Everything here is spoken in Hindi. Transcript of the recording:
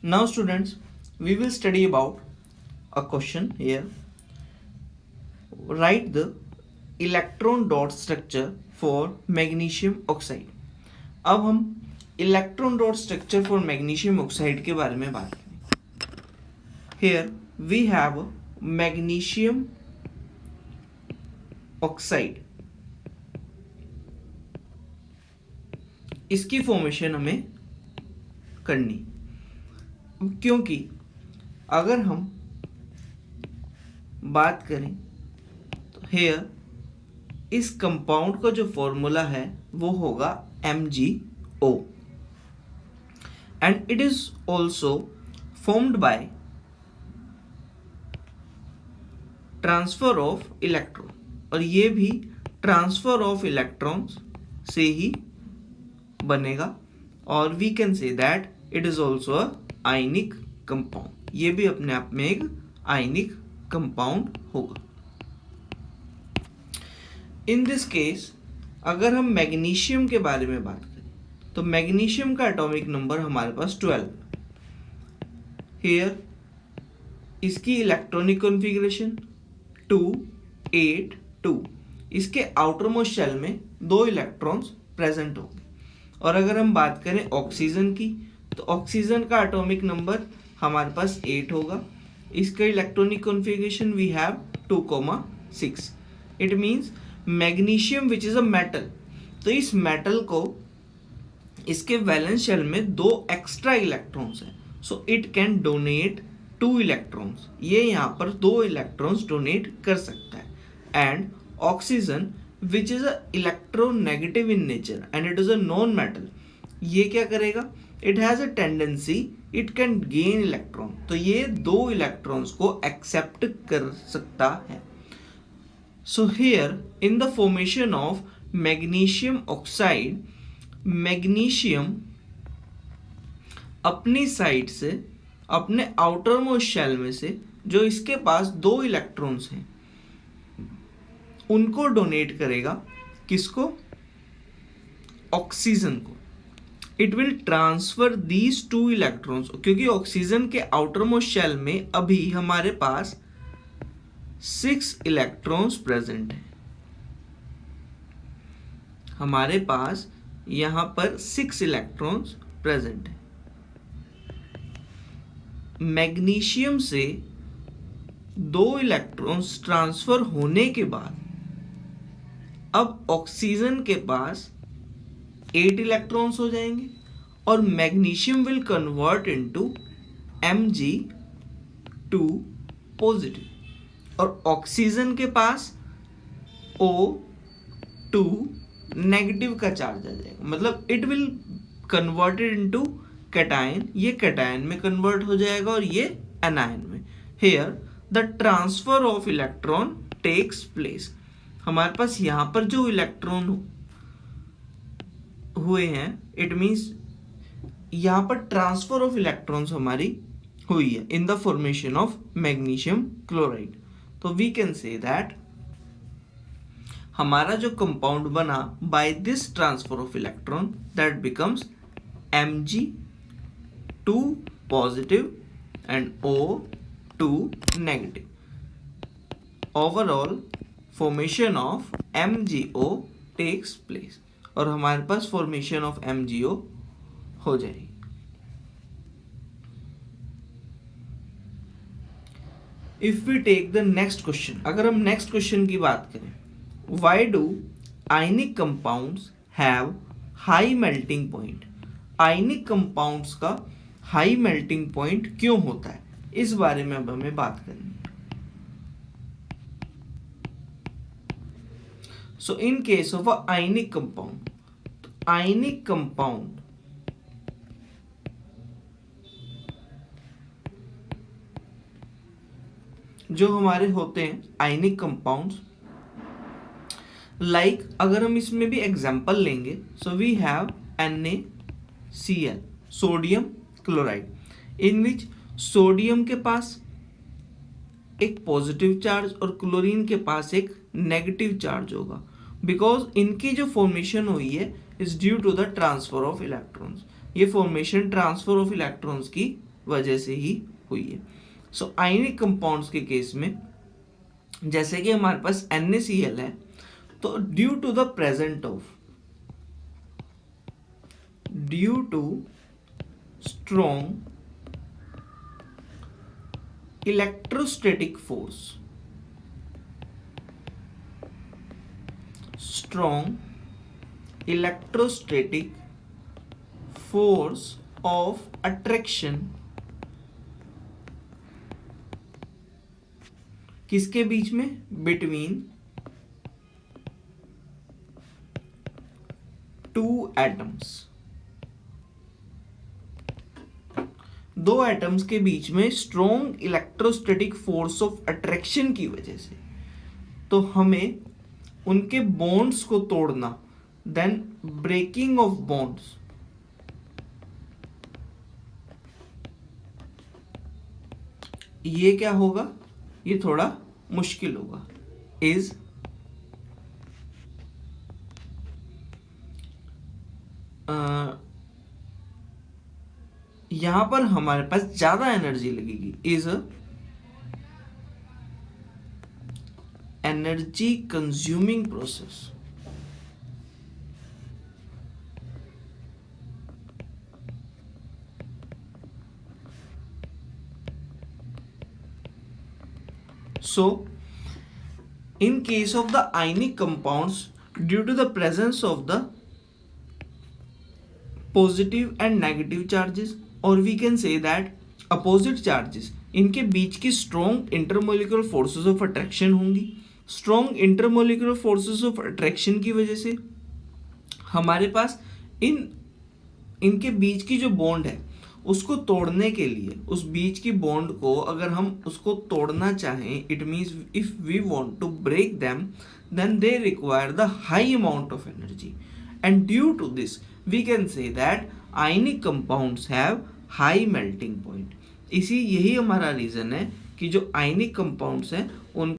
Now students, we will study about a question here. Write the electron dot structure for magnesium oxide. अब हम electron dot structure for magnesium oxide के बारे में बात करें. Here we have magnesium oxide. इसकी फॉर्मेशन हमें करनी, क्योंकि अगर हम बात करें तो हेयर इस कंपाउंड का जो फॉर्मूला है वो होगा MgO and it is also formed by transfer of electron, और ये भी ट्रांसफर ऑफ इलेक्ट्रॉन्स से ही बनेगा. और we can say that it is also a ionic compound. ये भी अपने आप में एक आयनिक कंपाउंड होगा. इन दिस केस अगर हम मैग्नीशियम के बारे में बात करें तो मैग्नीशियम का एटॉमिक नंबर हमारे पास 12. हियर इसकी इलेक्ट्रॉनिक कॉन्फ़िगरेशन 2 8 2. इसके आउटर मोस्ट शेल में 2 इलेक्ट्रॉन्स प्रेजेंट होंगे. और अगर हम बात करें ऑक्सीजन की तो ऑक्सीजन का एटॉमिक नंबर हमारे पास 8 होगा. इसका electronic configuration we have 2,6. It means magnesium which is a metal, तो इस मेटल को इसके वैलेंस शेल में 2 एक्स्ट्रा इलेक्ट्रॉन्स हैं, so it can donate 2 electrons. ये यहाँ पर 2 इलेक्ट्रॉन्स डोनेट कर सकता है. And oxygen which is a electronegative in nature and it is a non metal, ये क्या करेगा, it has a tendency it can gain electron, तो ये 2 इलेक्ट्रॉन्स को एक्सेप्ट कर सकता है. So here in the formation of magnesium oxide, magnesium अपनी साइड से अपने आउटर मोस्ट शेल में से जो इसके पास 2 इलेक्ट्रॉन्स हैं उनको डोनेट करेगा. किसको? ऑक्सीजन को. It will transfer these 2 electrons, क्योंकि ऑक्सीजन के आउटर मोस्ट शेल में अभी हमारे पास 6 इलेक्ट्रॉन्स प्रेजेंट हैं. हमारे पास यहां पर 6 इलेक्ट्रॉन्स प्रेजेंट हैं. मैग्नीशियम से 2 इलेक्ट्रॉन्स ट्रांसफर होने के बाद अब ऑक्सीजन के पास 8 इलेक्ट्रॉन्स हो जाएंगे और magnesium will convert into Mg2 positive, और ऑक्सीजन के पास O2 नेगेटिव का चार्ज आ जाएगा. मतलब it will converted into cation, ये कैटायन में कन्वर्ट हो जाएगा और ये एनायन में. Here the transfer of electron takes place. हमारे पास यहाँ पर जो इलेक्ट्रॉन हुए हैं, इट मीन्स यहाँ पर ट्रांसफर ऑफ इलेक्ट्रॉन्स हमारी हुई है in the formation of magnesium chloride. तो वी कैन से दैट हमारा जो कंपाउंड बना by this transfer of electron that becomes Mg2 positive and O2 negative. Overall formation of MgO takes place, और हमारे पास फॉर्मेशन ऑफ MgO हो जाएगी. If we take the next question, अगर हम नेक्स्ट क्वेश्चन की बात करें, why do ionic compounds have high melting point. Ionic compounds का हाई मेल्टिंग पॉइंट क्यों होता है, इस बारे में अब हमें बात करनी है. So in case of a ionic compound, ionic compound जो हमारे होते हैं आयनिक कंपाउंड्स, लाइक अगर हम इसमें भी एग्जांपल लेंगे, so we have NaCl, sodium chloride, in which sodium के पास एक पॉजिटिव चार्ज और क्लोरीन के पास एक नेगेटिव चार्ज होगा, बिकॉज इनकी जो फॉर्मेशन हुई है is due to the transfer of electrons. ये फॉर्मेशन ट्रांसफर ऑफ इलेक्ट्रॉन्स की वजह से ही हुई है। सो आयनिक कंपाउंड्स के केस में जैसे कि हमारे पास NaCl है, तो due to strong electrostatic force of attraction किसके बीच में? बिटवीन टू एटम्स, दो एटम्स के बीच में strong electrostatic force of attraction की वजह से, तो हमें उनके बॉन्ड्स को तोड़ना, देन ब्रेकिंग ऑफ बॉन्ड्स, ये क्या होगा? ये थोड़ा मुश्किल होगा। इज यहां पर हमारे पास ज्यादा एनर्जी लगेगी। Is energy consuming process. So, in case of the ionic compounds, due to the presence of the positive and negative charges, or we can say that opposite charges, इनके बीच की strong intermolecular forces of attraction होंगी। strong intermolecular forces of attraction की वजह से हमारे पास इनके बीच की जो बॉन्ड है उसको तोड़ने के लिए, उस बीच की बॉन्ड को अगर हम उसको तोड़ना चाहें, it means if we want to break them, then they require the high amount of energy, and due to this we can say that ionic compounds have high melting point. यही हमारा रीजन है कि जो आयनिक कंपाउंड्स हैं उन